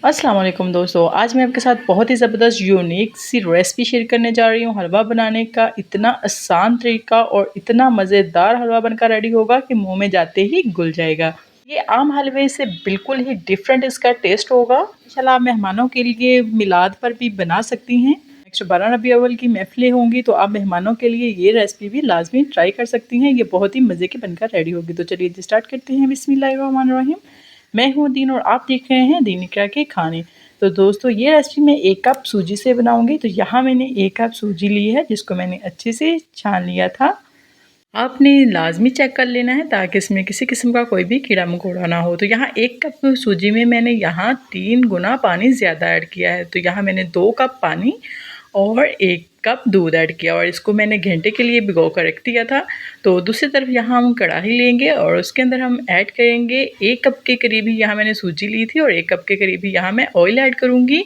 अस्सलाम वालेकुम दोस्तों, आज मैं आपके साथ बहुत ही ज़बरदस्त यूनिक सी रेसिपी शेयर करने जा रही हूँ। हलवा बनाने का इतना आसान तरीका और इतना मज़ेदार हलवा बनकर रेडी होगा कि मुंह में जाते ही घुल जाएगा। ये आम हलवे से बिल्कुल ही डिफरेंट इसका टेस्ट होगा। इंशाल्लाह आप मेहमानों के लिए मिलाद पर भी बना सकती हैं। नेक्स्ट 12 रबी अव्वल की महफिलें होंगी तो आप मेहमानों के लिए ये रेसिपी भी लाजमी ट्राई कर सकती हैं। ये बहुत ही मज़े की बनकर रेडी होगी। तो चलिए स्टार्ट करते हैं। बिस्मिल्लाहिर्रहमानिर्रहीम। मैं हूँ दीन और आप देख रहे हैं दीन इकरा के खाने। तो दोस्तों ये रेसिपी मैं 1 कप सूजी से बनाऊंगी। तो यहाँ मैंने 1 कप सूजी ली है जिसको मैंने अच्छे से छान लिया था। आपने लाजमी चेक कर लेना है ताकि इसमें किसी किस्म का कोई भी कीड़ा मकोड़ा ना हो। तो यहाँ 1 कप सूजी में मैंने यहाँ 3 गुना पानी ज़्यादा ऐड किया है। तो यहाँ मैंने 2 कप पानी और 1 कप दूध ऐड किया और इसको मैंने घंटे के लिए भिगो कर रख दिया था। तो दूसरी तरफ यहाँ हम कढ़ाई लेंगे और उसके अंदर हम ऐड करेंगे 1 कप के करीब ही यहाँ मैंने सूजी ली थी और 1 कप के करीब ही यहाँ मैं ऑयल ऐड करूँगी।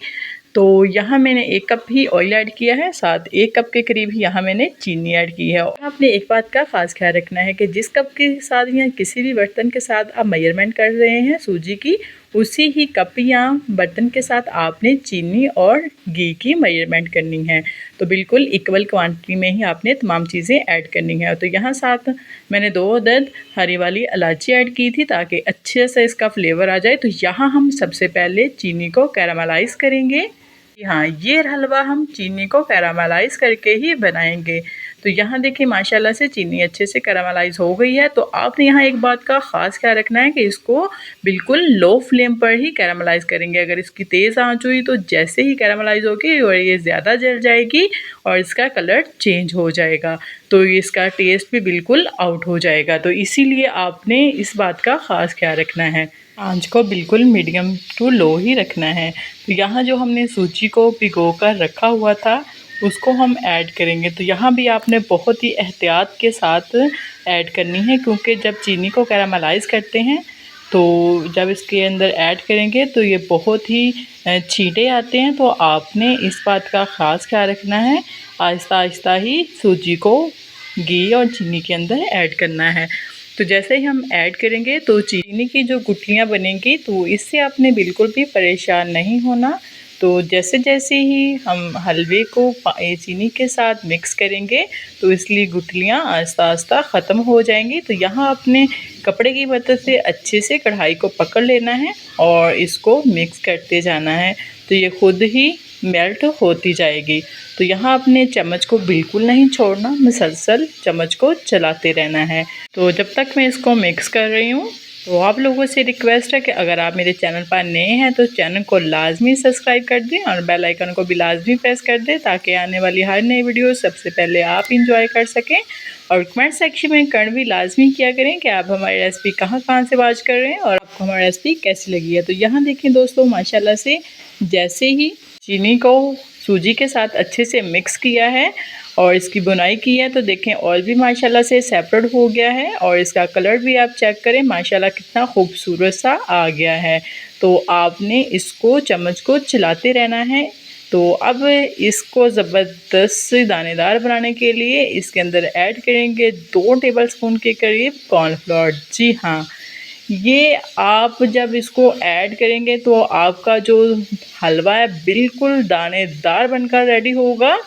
तो यहाँ मैंने 1 कप ही ऑयल ऐड किया है, साथ 1 कप के करीब ही यहाँ मैंने चीनी ऐड की है। और आपने एक बात का ख़ास ख्याल रखना है कि जिस कप के साथ या किसी भी बर्तन के साथ आप मेजरमेंट कर रहे हैं सूजी की, उसी ही कप या बर्तन के साथ आपने चीनी और घी की मेजरमेंट करनी है। तो बिल्कुल इक्वल क्वांटिटी में ही आपने तमाम चीज़ें ऐड करनी है। तो यहाँ साथ मैंने 2 अदद हरी वाली इलायची ऐड की थी ताकि अच्छे से इसका फ्लेवर आ जाए। तो यहाँ हम सबसे पहले चीनी को कैरामलाइज़ करेंगे। हाँ, ये हलवा हम चीनी को कैरामलाइज़ करके ही बनाएंगे। तो यहाँ देखिए माशाल्लाह से चीनी अच्छे से कैरामलाइज़ हो गई है। तो आपने यहाँ एक बात का ख़ास ख्याल रखना है कि इसको बिल्कुल लो फ्लेम पर ही कैरामलाइज़ करेंगे। अगर इसकी तेज़ आंच हुई तो जैसे ही कैरामलाइज़ होगी और ये ज़्यादा जल जाएगी और इसका कलर चेंज हो जाएगा, तो इसका टेस्ट भी बिल्कुल आउट हो जाएगा। तो इसीलिए आपने इस बात का ख़ास ख्याल रखना है। आंच को बिल्कुल मीडियम टू लो ही रखना है। तो यहाँ जो हमने सूजी को भिगो कर रखा हुआ था उसको हम ऐड करेंगे। तो यहाँ भी आपने बहुत ही एहतियात के साथ ऐड करनी है क्योंकि जब चीनी को कैरामलाइज़ करते हैं तो जब इसके अंदर ऐड करेंगे तो ये बहुत ही छींटे आते हैं। तो आपने इस बात का ख़ास ख्याल रखना है, आहिस्ता आहिस्ता ही सूजी को घी और चीनी के अंदर ऐड करना है। तो जैसे ही हम ऐड करेंगे तो चीनी की जो गुठलियाँ बनेंगी तो इससे आपने बिल्कुल भी परेशान नहीं होना। तो जैसे जैसे ही हम हलवे को चीनी के साथ मिक्स करेंगे तो इसलिए गुठलियाँ आहिस्ता आहिस्ता ख़त्म हो जाएंगी। तो यहाँ अपने कपड़े की मदद से अच्छे से कढ़ाई को पकड़ लेना है और इसको मिक्स करते जाना है। तो ये खुद ही मेल्ट होती जाएगी। तो यहाँ अपने चम्मच को बिल्कुल नहीं छोड़ना, मुसलसल चम्मच को चलाते रहना है। तो जब तक मैं इसको मिक्स कर रही हूँ तो आप लोगों से रिक्वेस्ट है कि अगर आप मेरे चैनल पर नए हैं तो चैनल को लाजमी सब्सक्राइब कर दें और बेल आइकन को भी लाजमी प्रेस कर दें ताकि आने वाली हर नई वीडियो सबसे पहले आप इंजॉय कर सकें। और कमेंट सेक्शन में कमेंट भी लाजमी किया करें कि आप हमारी रेसिपी कहाँ से वॉच कर रहे हैं और आपको हमारी रेसिपी कैसी लगी है। तो यहाँ देखें दोस्तों माशाल्लाह से जैसे ही चीनी को सूजी के साथ अच्छे से मिक्स किया है और इसकी बुनाई की है तो देखें ऑयल भी माशाल्लाह से सेपरेट हो गया है और इसका कलर भी आप चेक करें माशाल्लाह कितना खूबसूरत सा आ गया है। तो आपने इसको चम्मच को चलाते रहना है। तो अब इसको ज़बरदस्त दानेदार बनाने के लिए इसके अंदर ऐड करेंगे 2 टेबलस्पून के करीब कॉर्नफ्लोर। जी हाँ, ये आप जब इसको ऐड करेंगे तो आपका जो हलवा है बिल्कुल दानेदार बनकर रेडी होगा।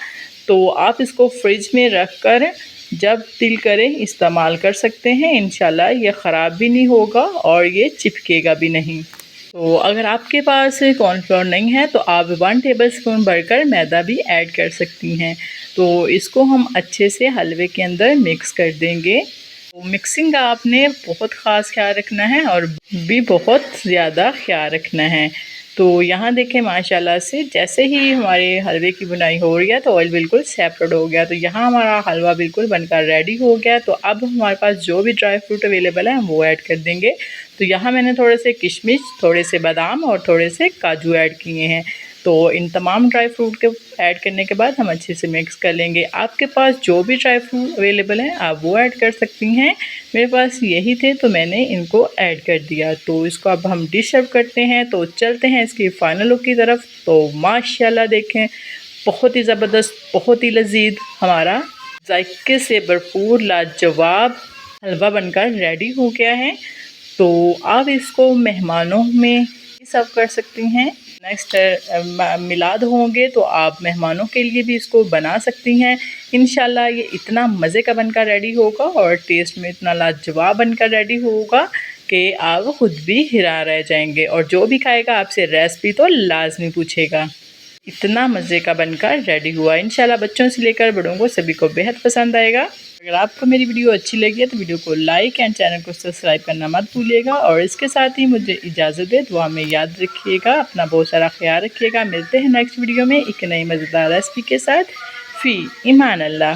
तो आप इसको फ्रिज में रख कर जब दिल करें इस्तेमाल कर सकते हैं। इंशाल्लाह ये ख़राब भी नहीं होगा और ये चिपकेगा भी नहीं। तो अगर आपके पास कॉर्नफ्लोर नहीं है तो आप 1 टेबलस्पून भरकर मैदा भी ऐड कर सकती हैं। तो इसको हम अच्छे से हलवे के अंदर मिक्स कर देंगे। तो मिक्सिंग का आपने बहुत ख़ास ख्याल रखना है और भी बहुत ज़्यादा ख्याल रखना है। तो यहाँ देखें माशाल्लाह से जैसे ही हमारे हलवे की बुनाई हो रही है तो ऑयल बिल्कुल सेपरेट हो गया। तो यहाँ हमारा हलवा बिल्कुल बनकर रेडी हो गया। तो अब हमारे पास जो भी ड्राई फ्रूट अवेलेबल है हम वो ऐड कर देंगे। तो यहाँ मैंने थोड़े से किशमिश, थोड़े से बादाम और थोड़े से काजू ऐड किए हैं। तो इन तमाम ड्राई फ्रूट के ऐड करने के बाद हम अच्छे से मिक्स कर लेंगे। आपके पास जो भी ड्राई फ्रूट अवेलेबल है आप वो ऐड कर सकती हैं। मेरे पास यही थे तो मैंने इनको ऐड कर दिया। तो इसको अब हम डिश सर्व करते हैं। तो चलते हैं इसकी फ़ाइनल लुक की तरफ। तो माशाल्लाह देखें बहुत ही ज़बरदस्त, बहुत ही लजीज हमारा जायके से भरपूर लाजवाब हलवा बनकर रेडी हो गया है। तो आप इसको मेहमानों में सर्व कर सकती हैं। नेक्स्ट मिलाद होंगे तो आप मेहमानों के लिए भी इसको बना सकती हैं। इंशाल्लाह ये इतना मज़े का बनकर रेडी होगा और टेस्ट में इतना लाजवाब बनकर रेडी होगा कि आप ख़ुद भी हैरान रह जाएंगे, और जो भी खाएगा आपसे रेसिपी तो लाजमी पूछेगा। इतना मज़े का बनकर रेडी हुआ। इंशाल्लाह बच्चों से लेकर बड़ों को सभी को बेहद पसंद आएगा। अगर आपको मेरी वीडियो अच्छी लगी है तो वीडियो को लाइक एंड चैनल को सब्सक्राइब करना मत भूलिएगा, और इसके साथ ही मुझे इजाज़त दे, दुआ में याद रखिएगा, अपना बहुत सारा ख्याल रखिएगा। मिलते हैं नेक्स्ट वीडियो में एक नई मज़ेदार रेसिपी के साथ। फ़ी ईमान अल्लाह।